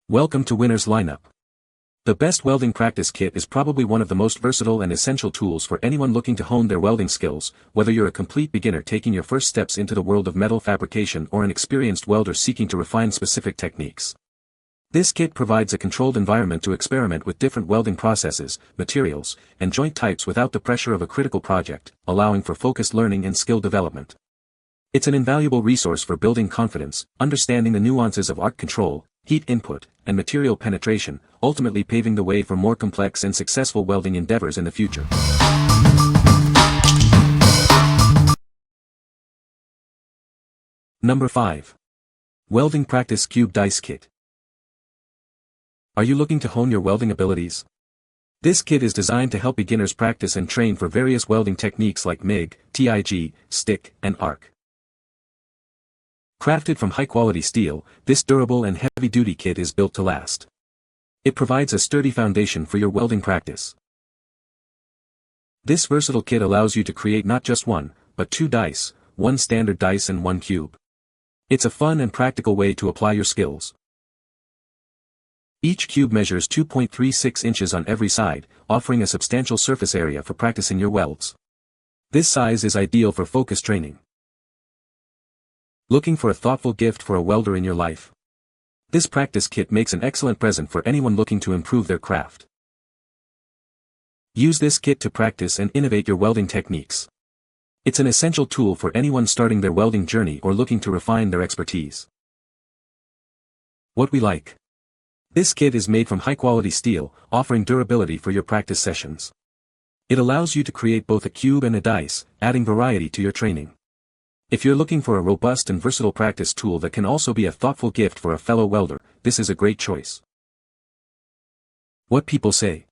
Welcome to Winner's Lineup. The best welding practice kit is probably one of the most versatile and essential tools for anyone looking to hone their welding skills, whether you're a complete beginner taking your first steps into the world of metal fabrication or an experienced welder seeking to refine specific techniques. This kit provides a controlled environment to experiment with different welding processes, materials, and joint types without the pressure of a critical project, allowing for focused learning and skill development. It's an invaluable resource for building confidence, understanding the nuances of arc control, heat input, and material penetration, ultimately paving the way for more complex and successful welding endeavors in the future. Number 5. Welding Practice Cube Dice Kit. Are you looking to hone your welding abilities? This kit is designed to help beginners practice and train for various welding techniques like MIG, TIG, stick, and arc. Crafted from high-quality steel, this durable and heavy-duty kit is built to last. It provides a sturdy foundation for your welding practice. This versatile kit allows you to create not just one, but two dice, one standard dice and one cube. It's a fun and practical way to apply your skills. Each cube measures 2.36 inches on every side, offering a substantial surface area for practicing your welds. This size is ideal for focus training. Looking for a thoughtful gift for a welder in your life? This practice kit makes an excellent present for anyone looking to improve their craft. Use this kit to practice and innovate your welding techniques. It's an essential tool for anyone starting their welding journey or looking to refine their expertise. What we like. This kit is made from high-quality steel, offering durability for your practice sessions. It allows you to create both a cube and a dice, adding variety to your training. If you're looking for a robust and versatile practice tool that can also be a thoughtful gift for a fellow welder, this is a great choice. What people say.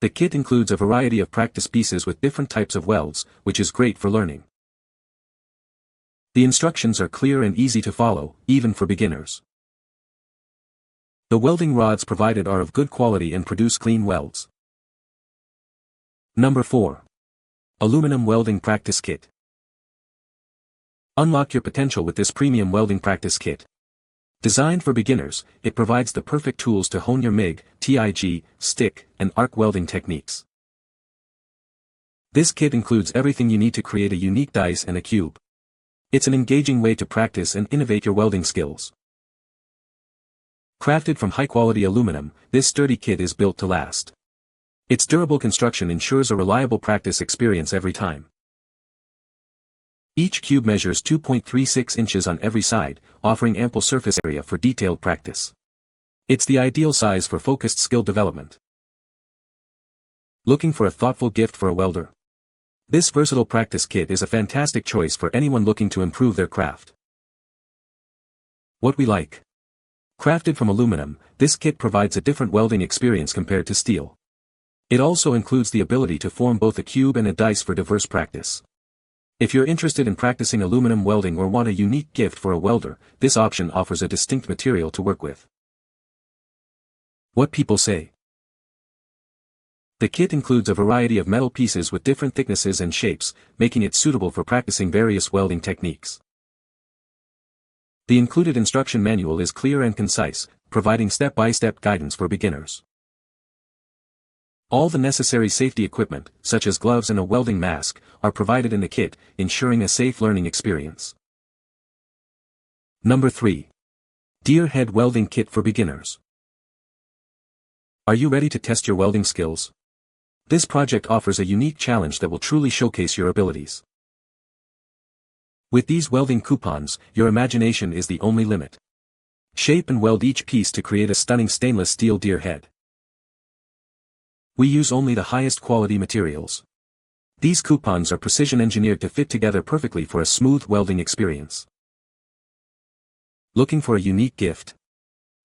The kit includes a variety of practice pieces with different types of welds, which is great for learning. The instructions are clear and easy to follow, even for beginners. The welding rods provided are of good quality and produce clean welds. Number 4. Aluminum Welding Practice Kit. Unlock your potential with this premium welding practice kit. Designed for beginners, it provides the perfect tools to hone your MIG, TIG, stick, and arc welding techniques. This kit includes everything you need to create a unique dice and a cube. It's an engaging way to practice and innovate your welding skills. Crafted from high-quality aluminum, this sturdy kit is built to last. Its durable construction ensures a reliable practice experience every time. Each cube measures 2.36 inches on every side, offering ample surface area for detailed practice. It's the ideal size for focused skill development. Looking for a thoughtful gift for a welder? This versatile practice kit is a fantastic choice for anyone looking to improve their craft. What we like. Crafted from aluminum, this kit provides a different welding experience compared to steel. It also includes the ability to form both a cube and a dice for diverse practice. If you're interested in practicing aluminum welding or want a unique gift for a welder, this option offers a distinct material to work with. What people say. The kit includes a variety of metal pieces with different thicknesses and shapes, making it suitable for practicing various welding techniques. The included instruction manual is clear and concise, providing step-by-step guidance for beginners. All the necessary safety equipment, such as gloves and a welding mask, are provided in the kit, ensuring a safe learning experience. Number 3. Deer Head Welding Kit for Beginners. Are you ready to test your welding skills? This project offers a unique challenge that will truly showcase your abilities. With these welding coupons, your imagination is the only limit. Shape and weld each piece to create a stunning stainless steel deer head. We use only the highest quality materials. These coupons are precision engineered to fit together perfectly for a smooth welding experience. Looking for a unique gift?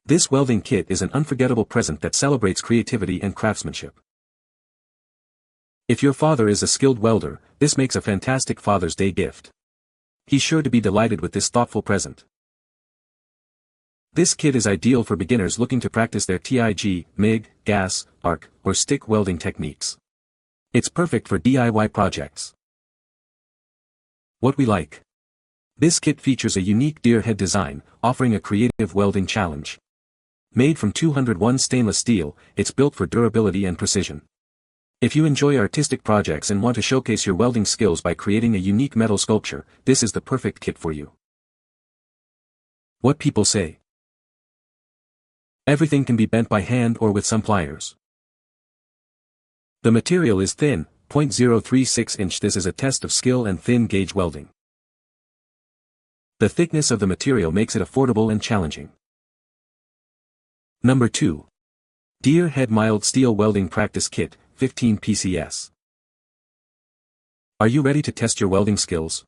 This welding kit is an unforgettable present that celebrates creativity and craftsmanship. If your father is a skilled welder, this makes a fantastic Father's Day gift. He's sure to be delighted with this thoughtful present. This kit is ideal for beginners looking to practice their TIG, MIG, gas, arc, or stick welding techniques. It's perfect for DIY projects. What we like. This kit features a unique deer head design, offering a creative welding challenge. Made from 201 stainless steel, it's built for durability and precision. If you enjoy artistic projects and want to showcase your welding skills by creating a unique metal sculpture, this is the perfect kit for you. What people say. Everything can be bent by hand or with some pliers. The material is thin, 0.036 inch. This is a test of skill and thin gauge welding. The thickness of the material makes it affordable and challenging. Number 2. Deer Head Mild Steel Welding Practice Kit, 15 PCS. Are you ready to test your welding skills?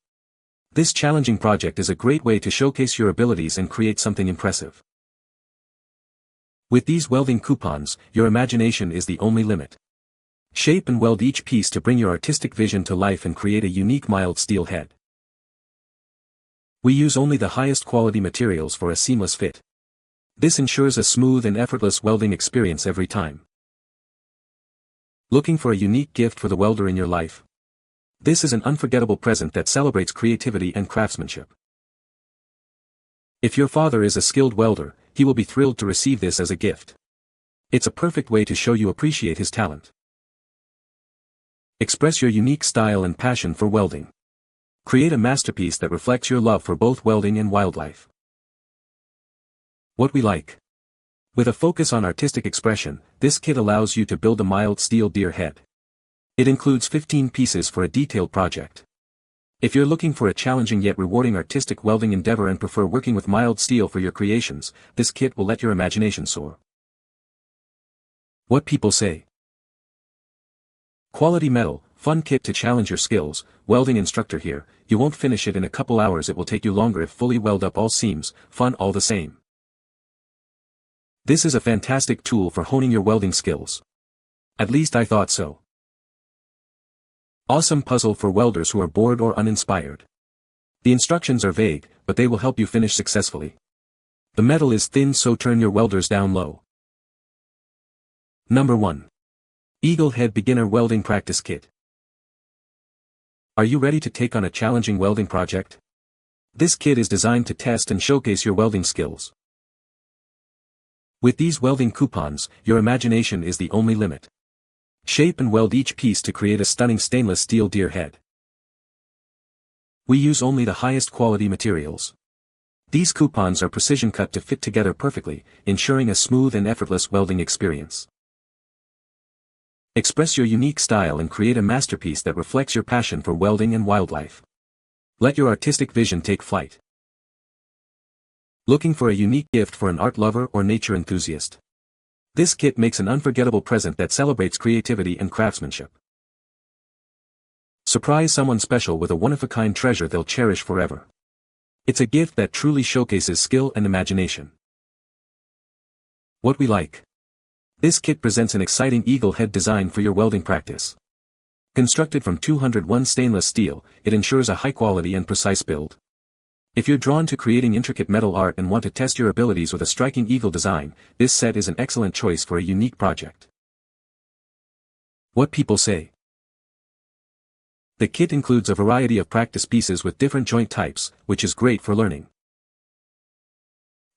This challenging project is a great way to showcase your abilities and create something impressive. With these welding coupons, your imagination is the only limit. Shape and weld each piece to bring your artistic vision to life and create a unique mild steel head. We use only the highest quality materials for a seamless fit. This ensures a smooth and effortless welding experience every time. Looking for a unique gift for the welder in your life? This is an unforgettable present that celebrates creativity and craftsmanship. If your father is a skilled welder, he will be thrilled to receive this as a gift. It's a perfect way to show you appreciate his talent. Express your unique style and passion for welding. Create a masterpiece that reflects your love for both welding and wildlife. What we like. With a focus on artistic expression, this kit allows you to build a mild steel deer head. It includes 15 pieces for a detailed project. If you're looking for a challenging yet rewarding artistic welding endeavor and prefer working with mild steel for your creations, this kit will let your imagination soar. What people say. Quality metal, fun kit to challenge your skills. Welding instructor here. You won't finish it in a couple hours. It will take you longer if fully weld up all seams. Fun all the same. This is a fantastic tool for honing your welding skills. At least I thought so. Awesome puzzle for welders who are bored or uninspired. The instructions are vague, but they will help you finish successfully. The metal is thin, so turn your welders down low. Number 1. Eagle Head Beginner Welding Practice Kit. Are you ready to take on a challenging welding project? This kit is designed to test and showcase your welding skills. With these welding coupons, your imagination is the only limit. Shape and weld each piece to create a stunning stainless steel deer head. We use only the highest quality materials. These coupons are precision cut to fit together perfectly, ensuring a smooth and effortless welding experience. Express your unique style and create a masterpiece that reflects your passion for welding and wildlife. Let your artistic vision take flight. Looking for a unique gift for an art lover or nature enthusiast? This kit makes an unforgettable present that celebrates creativity and craftsmanship. Surprise someone special with a one-of-a-kind treasure they'll cherish forever. It's a gift that truly showcases skill and imagination. What we like. This kit presents an exciting eagle head design for your welding practice. Constructed from 201 stainless steel, it ensures a high-quality and precise build. If you're drawn to creating intricate metal art and want to test your abilities with a striking eagle design, this set is an excellent choice for a unique project. What people say. The kit includes a variety of practice pieces with different joint types, which is great for learning.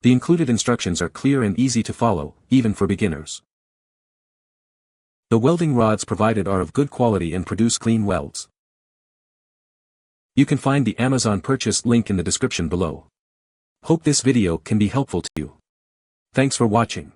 The included instructions are clear and easy to follow, even for beginners. The welding rods provided are of good quality and produce clean welds. You can find the Amazon purchase link in the description below. Hope this video can be helpful to you. Thanks for watching.